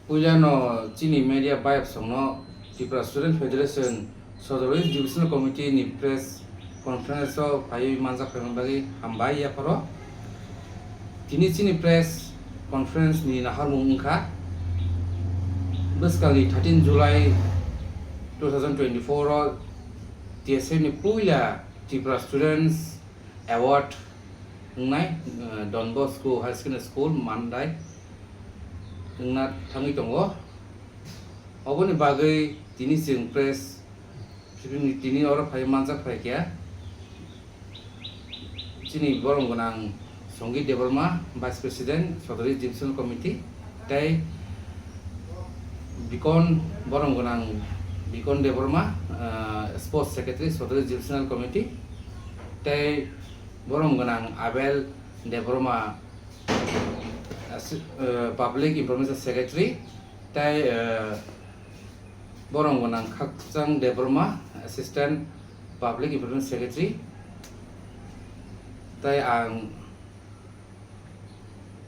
Puilano Chini Media Biap Songno TIPRA Student Federation Sadar Divisional Committee ni press conference pai manjak bagi hambai ya paro kini Chini press conference ni nahar mungka sekali 13 Julai 2024 TSF ni puila TIPRA Students Award ngai Don Bosco High School Mandwi ngat tangi tongo oboni bagai tini sing press tini orang pai manjak pai kya sini borong gonang Songgi Development Vice President Sadar Divisional Committee tai Bikon borong gonang Bikon Development Sports Secretary Sadar Divisional Committee tai borong gonang Abel Development Public Information Secretary tai borong gonang Khakjang Development Assistant Public Information Secretary tai ang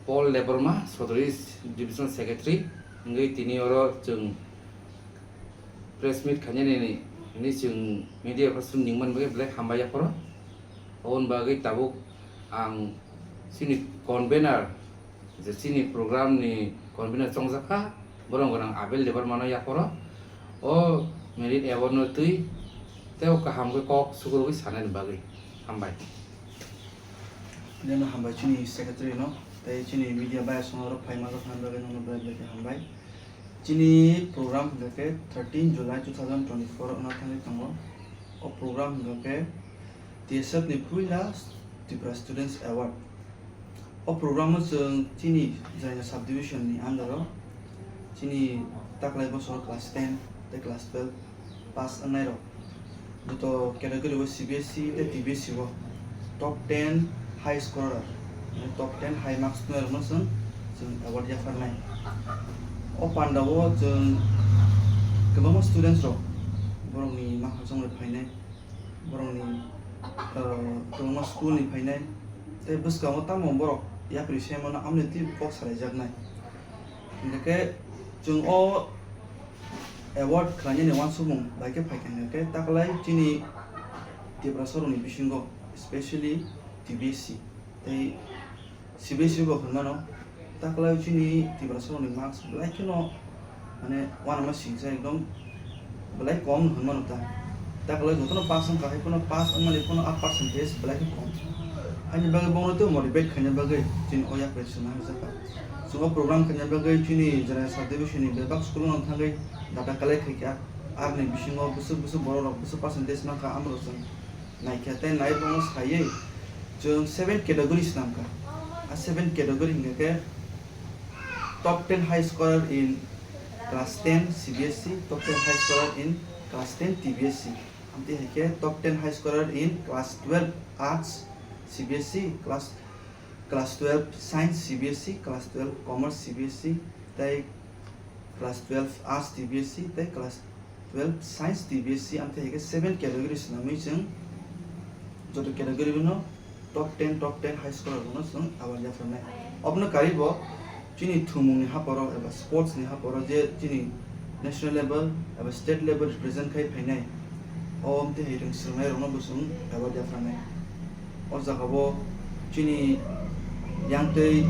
Paul Development Sadar Divisional Secretary ngai tini oro jeng press meet khanya ni jeng media person ningman bagai black hambaya poro on bagai tabuk ang sini convener je sini program ni convener songjaka borong gonang Abel Development ya poro o merit award no tui teo ka hamge kok suguru sanan bagai hambai Neno hambai chini secretary no tai chini media by sonoro pai ma kan bagai no bagai hambai chini program ke 13 July 2024 ona thani tongo o program ke TSF ni puila TIPRA Students Award o program jeng chini jaya subdivision ni andaro chini taklai bosor class 10 te class 12 pass anairo buto category wo CBSE te TBSE wo top 10 high scorer top 10 high marks player no jeng award ya farnai o pandawo jeng kebama students ro borong ni mahasong re phainai borong ni kebama school ni phainai te buska mo tamo borok ya appreciate mo na amne ti box sare jagnai ndeke jeng o award khlanya ni wan sumung baike phaikan ke taklai chini TIPRA soroni bisingo especially TBSE tai CBSE bo khonmano taklai chini TIPRA soroni marks like no mane wan ma singsa ekdom belai kom khonmano ta taklai jotono pass ang kahai kono pass ang mane kono 8 percentage belai kom ani bagai bono to motivate khanya bagai chini oya question ha jaka so program khanya bagai chini jara subdivision ni bebak school non thangai data collect kya arne bisingo busu borok busu percentage ma ka amro sang naikya te nai bonus khaye jeng 7 categories nam ka a 7 category ngake top 10 high scorer in class 10 CBSE top 10 high scorer in class 10 TBSE amti hake top 10 high scorer in class 12 arts CBSE class 12 science CBSE class 12 commerce CBSE tai class 12 arts TBSE tai class 12 science TBSE amte hake 7 categories nami jeng joto category no top 10 high scorer no sung award ya farnai obno karibo chini thumung ni haporo eba sports ni haporo je chini national level eba state level represent khai phainai omte hirung sungai rono busung award ya farnai o jagabo chini yang tei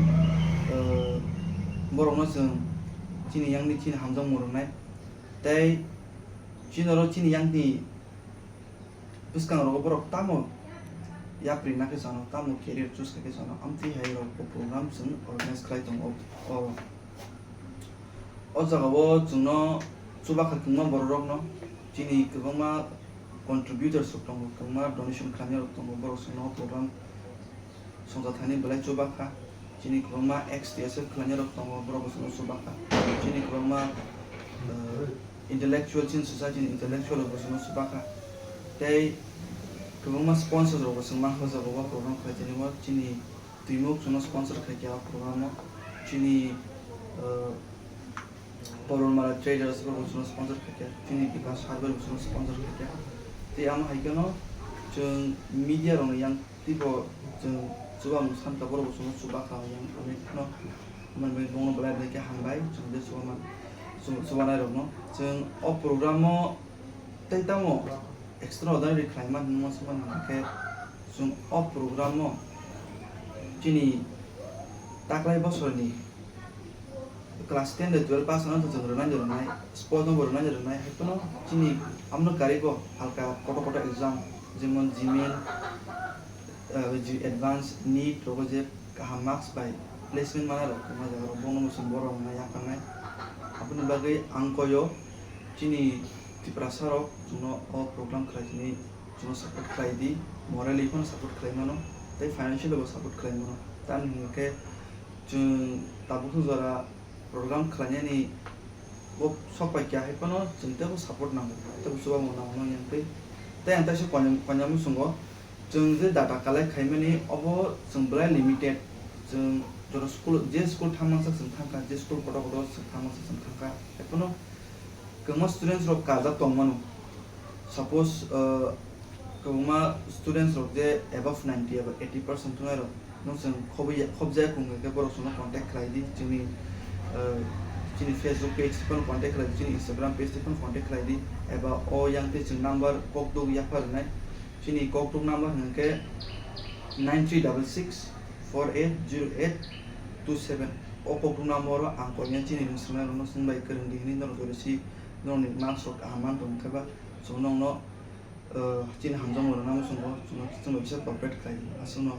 borong no sung chini yang ni chini hamjang mornai tai chinoro chini yang ni buskang ro borok tamo ya prina ke sano tamo career choose ke sano amti hai ro program sung organize khai tong o jagabo jungno chuba khakma borok no chini kebama contributors tong kebama donation khamya tong borok sung program songjatani belai chuba kha chini kebama TSF khamya tong borok sung chuba kha chini kebama intellectual chin society intellectual sung chuba kha tai kebama sponsor ro sung ma hoja go program khaiteni mo chini timuk sung sponsor khaikya program mo chini Poromala traders go sung sponsor khaikya chini bikas harbor sung sponsor khaikya te am haikano jeng media rong yang tipo jeng chuba musam ta boro sung chuba kha yang no man be bong belai be ke hambai chung de suwana rok no chung o program mo tai tamo extraordinary climate mo suwana ke chung o program mo chini taklai bosorni class 10 de 12 pass na to chung ronai sport no ronai hepono chini amno karigo halka koto exam jemon gmail advance need roje kaham marks by placement mana rok ma jaro bono musim boro na yakanai apni bagai angkoyo chini TIPRA sarok juno o program khlajini juno support khlaidi morally pon support khlaimano tai financial level support khlaimano tan ke jun tabu jara program khlanyani o sopai kya hai pano chinte ko support na to suba mona mona yangpe tai anta se konyam sungo jung je data collect khaimani obo jungblai limited jung joro school je school thamang sak thangka je school koto thamang sak thangka epono kama students rok kaja tongmanu suppose kama students rok je above 90 above 80% tunaro no jung khobjai kunga ke boro suno contact khlaidi juni chini Facebook page pon contact khlaidi chini Instagram page pon contact khlaidi eba o yang te chung number kokdu yapar nai chini kokdu number hangke 9366480827 o kokdu number angko nya chini suna no sunbai kereng dihni no dorisi no ni maksud aman tong kaba sonong no chini hamjong mo namu sungo suno bisa corporate khlaidi asuno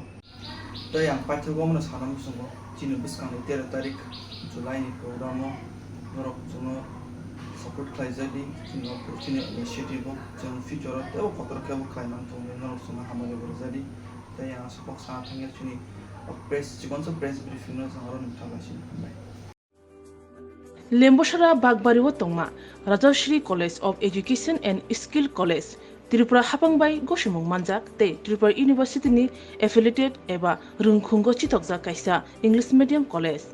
ta yang pathego mo sanam sungo chini biskang 13 tarik July ni program mo norok suno support khlaijadi chini initiative jang future te o kotor ke o khlaiman tong norok suno hamale borjadi ta yang support sa thangya chini press chikon so press briefing no sangaron thalasi Lembosara Bagbariwo Tongma, Rajashri College of Education and Skill College, Tripura Hapangbai Goshimung Manjak, te Tripura University ni affiliated eba Rungkhungo Chitokja Kaisa English Medium College.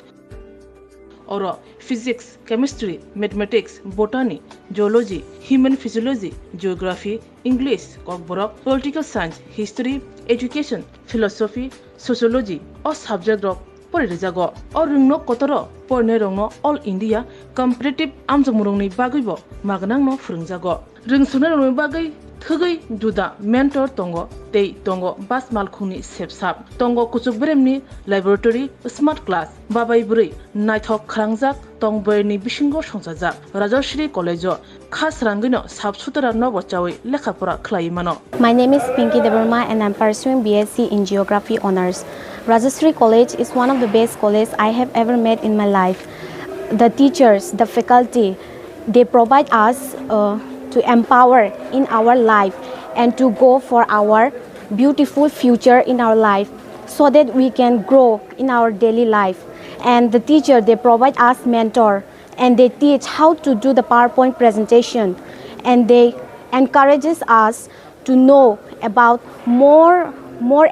Oro Physics, Chemistry, Mathematics, Botany, Geology, Human Physiology, Geography, English, Kokborok, Political Science, History, Education, Philosophy, Sociology, or subject of Porijago, or Rungno Kotoro, Pornerongno, All India, Competitive Amjamurongni Bagibo, Magnangno Frungjago. Rungsunarongni Bagai, Thugai, Duda, Mentor Tongo, Tei Tongo, Bas Malkhuni Sepsap, Tongo Kuchukbremni, Laboratory, Smart Class, Babai Buri, Naithok Krangjak, Tongberni Bishingo Shongzajak, Rajashri College, Khas Rangino, Sabsutara Novochawi, Lekhapura Klaimano. My name is Pinky Deverma and I'm pursuing BSc in Geography Honours. Rajashri College is one of the best colleges I have ever met in my life. The teachers, the faculty, they provide us to empower in our life and to go for our beautiful future in our life so that we can grow in our daily life. And the teacher, they provide us mentor and they teach how to do the PowerPoint presentation and they encourages us to know about more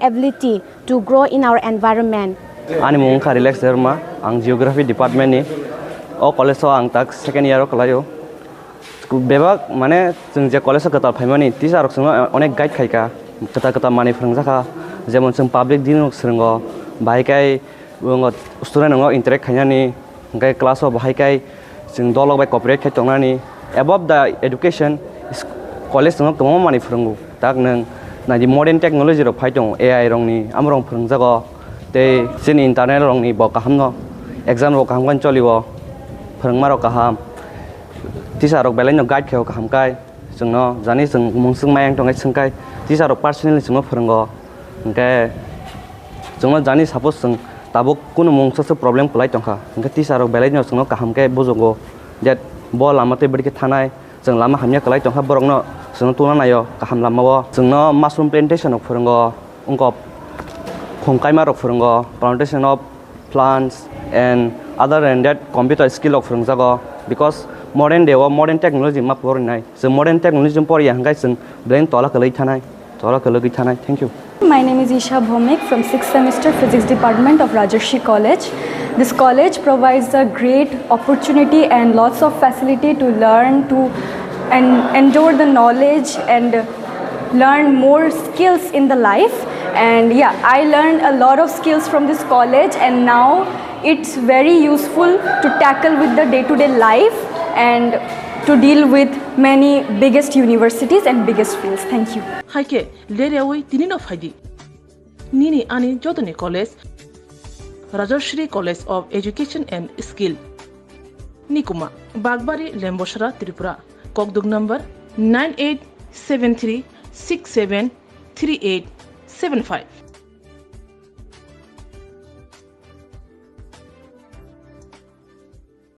ability to grow in our environment. Ani mung Kairaio Sharma, ang Geography Department ni, o college so ang tak second year o Kairaio. Bebak mane jeng je college ketal phaimani teacher rok onek guide khaika kata mani phrungjaka jemon jeng public din srungo bhaikai student ngo interact khainani gai class o bhaikai jeng dolok bai cooperate khai tongnani above the education college ngo kamo mani phrungu tak nang na di modern technology ro phaitong AI rongni amrong phrungjago te sin internet rongni bo kahamno exam ro kaham kan cholibo phrungma ro kaham teacher rok belai no guide kheo kaham kai jengno jani jeng mungsung mayang tongai sengkai teacher rok personally jengno phrungo engke jengno jani suppose jeng tabuk kuno mungsa problem kulai tongkha engke teacher rok belai no jengno kaham kai bojogo that bo lamate bedi ke thanai jeng lama hamya kulai tongkha borokno jengno tuna nayo kaham lamao jengno mushroom plantation rok phrungo ungko khongkaima rok phrungo plantation of plants and other than that computer skill rok phrungjago because modern day or modern technology ma porinai so modern technology pori hangai sing brain tola kalai thanai thank you. My name is Isha Bhomik from 6th semester Physics Department of Rajashri College. This college provides a great opportunity and lots of facility to learn and endure the knowledge and learn more skills in the life. And yeah, I learned a lot of skills from this college, and now it's very useful to tackle with the day-to-day life and to deal with many biggest universities and biggest fields. Thank you. Haike lerewi tinino faidi. Nini ani jodoni college, Rajashri College of Education and Skill. Nikuma, Bagbari Lemboshara, Tripura. Kokdug number 9873673875.